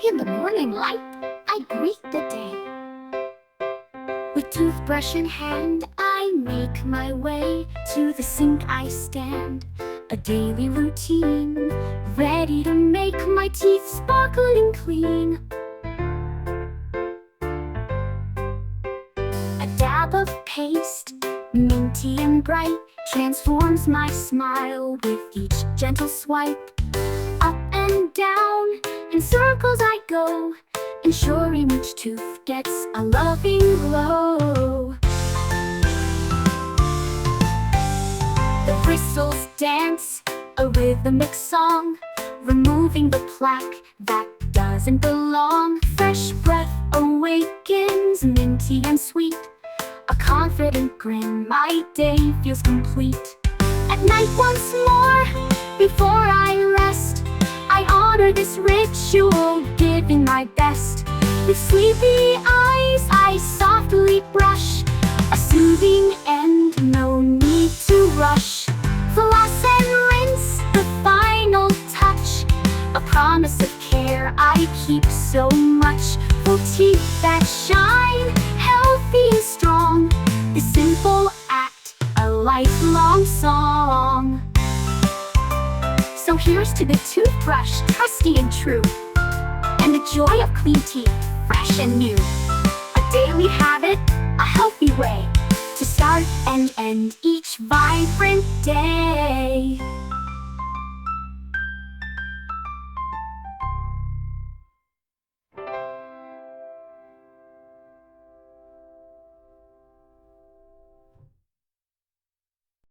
In the morning light, I greet the day. With toothbrush in hand, I make my way. To the sink I stand, a daily routine, ready to make my teeth sparkling clean. A dab of paste, minty and bright, transforms my smile with each gentle swipe. Up and down, in circles I go, ensuring each tooth gets a loving glow. The bristles dance, a rhythmic song, removing the plaque that doesn't belong. Fresh breath awakens, minty and sweet, a confident grin, my day feels complete. At night once more, before I rest, I honor this ritual, giving my best. With sleepy eyes, I softly brush, a soothing end, no need to rush. Floss and rinse, the final touch, a promise of care I keep so much. For teeth that shine, healthy and strong, this simple act, a lifelong song. So here's to the toothbrush, trusty and true, and the joy of clean teeth, fresh and new. A daily habit, a healthy way to start and end each vibrant day.